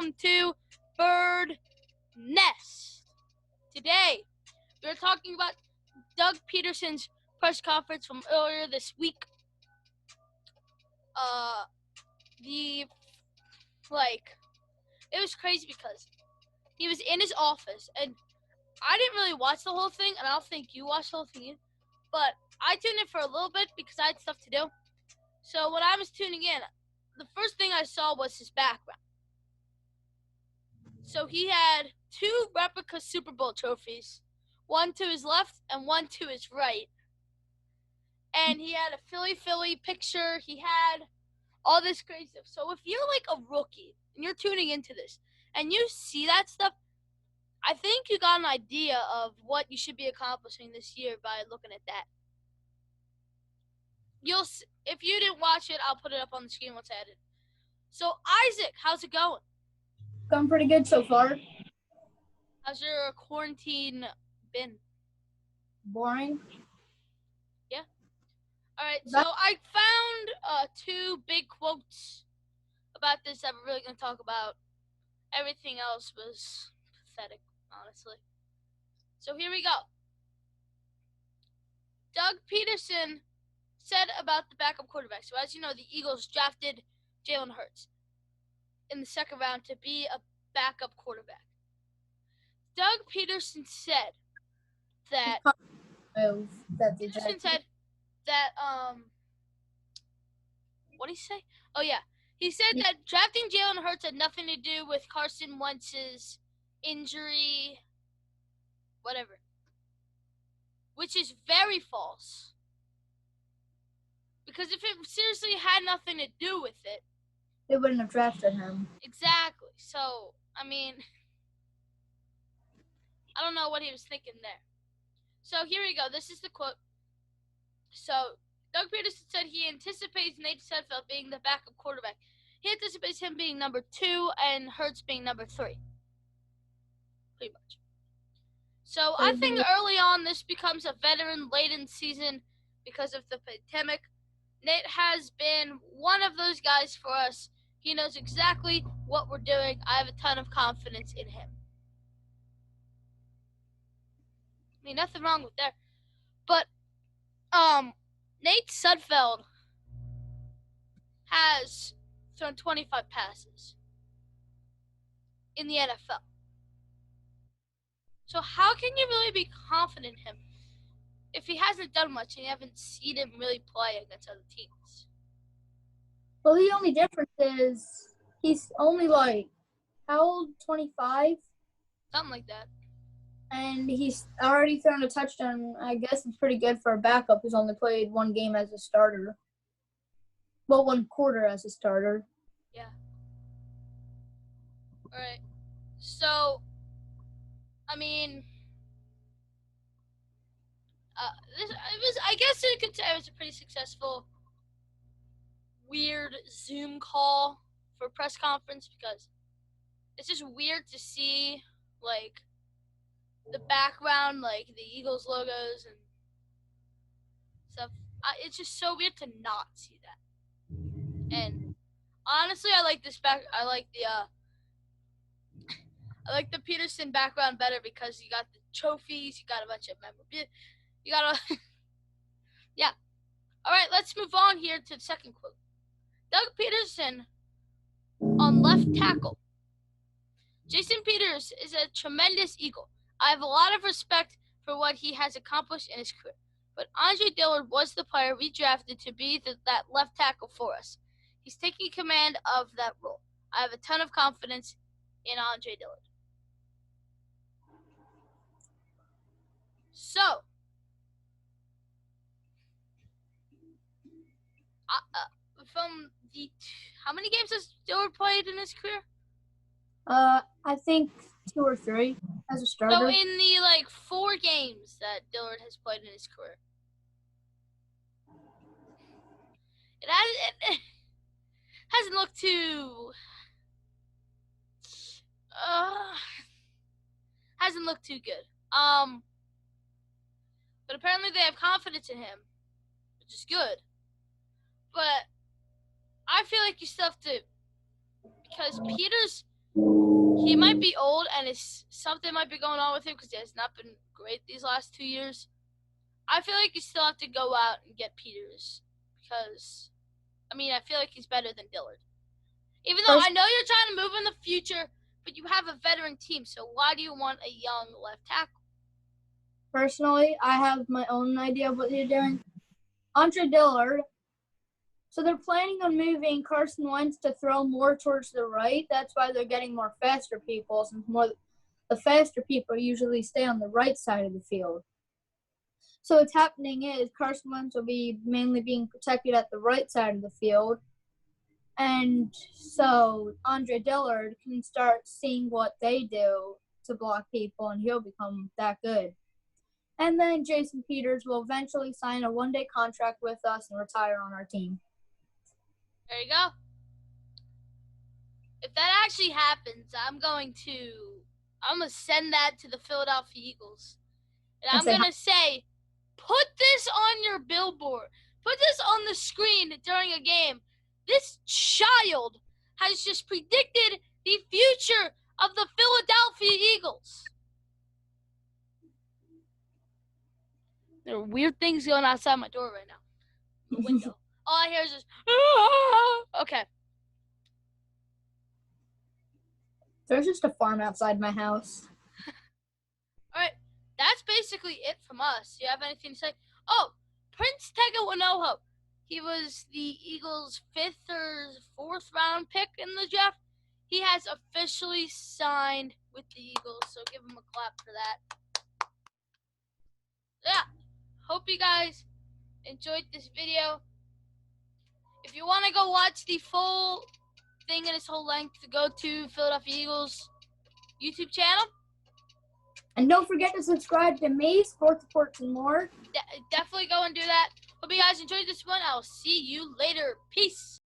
welcome to BirdNest. Today, we're talking about Doug Pederson's press conference from earlier this week. It was crazy because he was in his office, and I didn't really watch the whole thing, and I don't think you watched the whole thing either, but I tuned in for a little bit because I had stuff to do. So when I was tuning in, the first thing I saw was his background. So he had two replica Super Bowl trophies, one to his left and one to his right. And he had a Philly picture. He had all this crazy stuff. So if you're like a rookie and you're tuning into this and you see that stuff, I think you got an idea of what you should be accomplishing this year by looking at that. If you didn't watch it, I'll put it up on the screen once I edit. So Isaac, how's it going? Going pretty good so far. How's your quarantine been? Boring. Yeah. All right. So I found two big quotes about this that we're really going to talk about. Everything else was pathetic, honestly. So here we go. Doug Pederson said about the backup quarterback. So as you know, the Eagles drafted Jalen Hurts in the second round to be a backup quarterback. Doug Pederson said that what did he say? Oh yeah. He said that drafting Jalen Hurts had nothing to do with Carson Wentz's injury, whatever. Which is very false. Because if it seriously had nothing to do with it, they wouldn't have drafted him. Exactly. So, I mean, I don't know what he was thinking there. So here we go. This is the quote. So Doug Pederson said he anticipates Nate Sudfeld being the backup quarterback. He anticipates him being number 2 and Hurts being number 3. Pretty much. So I think early on this becomes a veteran-laden season because of the pandemic. Nate has been one of those guys for us. He knows exactly what we're doing. I have a ton of confidence in him. I mean, nothing wrong with that. But Nate Sudfeld has thrown 25 passes in the NFL. So how can you really be confident in him if he hasn't done much and you haven't seen him really play against other teams? Well, the only difference is he's only how old? 25? Something like that. And he's already thrown a touchdown. I guess it's pretty good for a backup who's only played one game as a starter. Well, one quarter as a starter. Yeah. All right. So, I mean, I guess you could say it was a pretty successful, weird Zoom call for press conference because it's just weird to see, the background, the Eagles logos and stuff. It's just so weird to not see that. And honestly, I like the Pederson background better because you got the trophies, you got a bunch of memorabilia, you got yeah. All right, let's move on here to the second quote. Doug Pederson on left tackle. Jason Peters is a tremendous Eagle. I have a lot of respect for what he has accomplished in his career. But Andre Dillard was the player we drafted to be that left tackle for us. He's taking command of that role. I have a ton of confidence in Andre Dillard. So, how many games has Dillard played in his career? I think 2 or 3 as a starter. So in the 4 games that Dillard has played in his career, it hasn't looked too good. But apparently they have confidence in him, which is good. But I feel like you still have to, because he might be old and something might be going on with him because he has not been great these last 2 years. I feel like you still have to go out and get Peters because, I feel like he's better than Dillard. Even though I know you're trying to move in the future, but you have a veteran team, so why do you want a young left tackle? Personally, I have my own idea of what they're doing. Andre Dillard. So they're planning on moving Carson Wentz to throw more towards the right. That's why they're getting more faster people, since the faster people usually stay on the right side of the field. So what's happening is Carson Wentz will be mainly being protected at the right side of the field. And so Andre Dillard can start seeing what they do to block people, and he'll become that good. And then Jason Peters will eventually sign a one-day contract with us and retire on our team. There you go. If that actually happens, I'm going to send that to the Philadelphia Eagles. And I'm going to say, put this on your billboard. Put this on the screen during a game. This child has just predicted the future of the Philadelphia Eagles. There are weird things going outside my door right now. The window. All I hear is just, okay. There's just a farm outside my house. All right. That's basically it from us. Do you have anything to say? Oh, Prince Tega Wanoho. He was the Eagles' 5th or 4th round pick in the draft. He has officially signed with the Eagles, so give him a clap for that. Yeah. Hope you guys enjoyed this video. If you want to go watch the full thing in its whole length, go to Philadelphia Eagles YouTube channel. And don't forget to subscribe to me, Sports Reports, and more. Definitely go and do that. Hope you guys enjoyed this one. I'll see you later. Peace.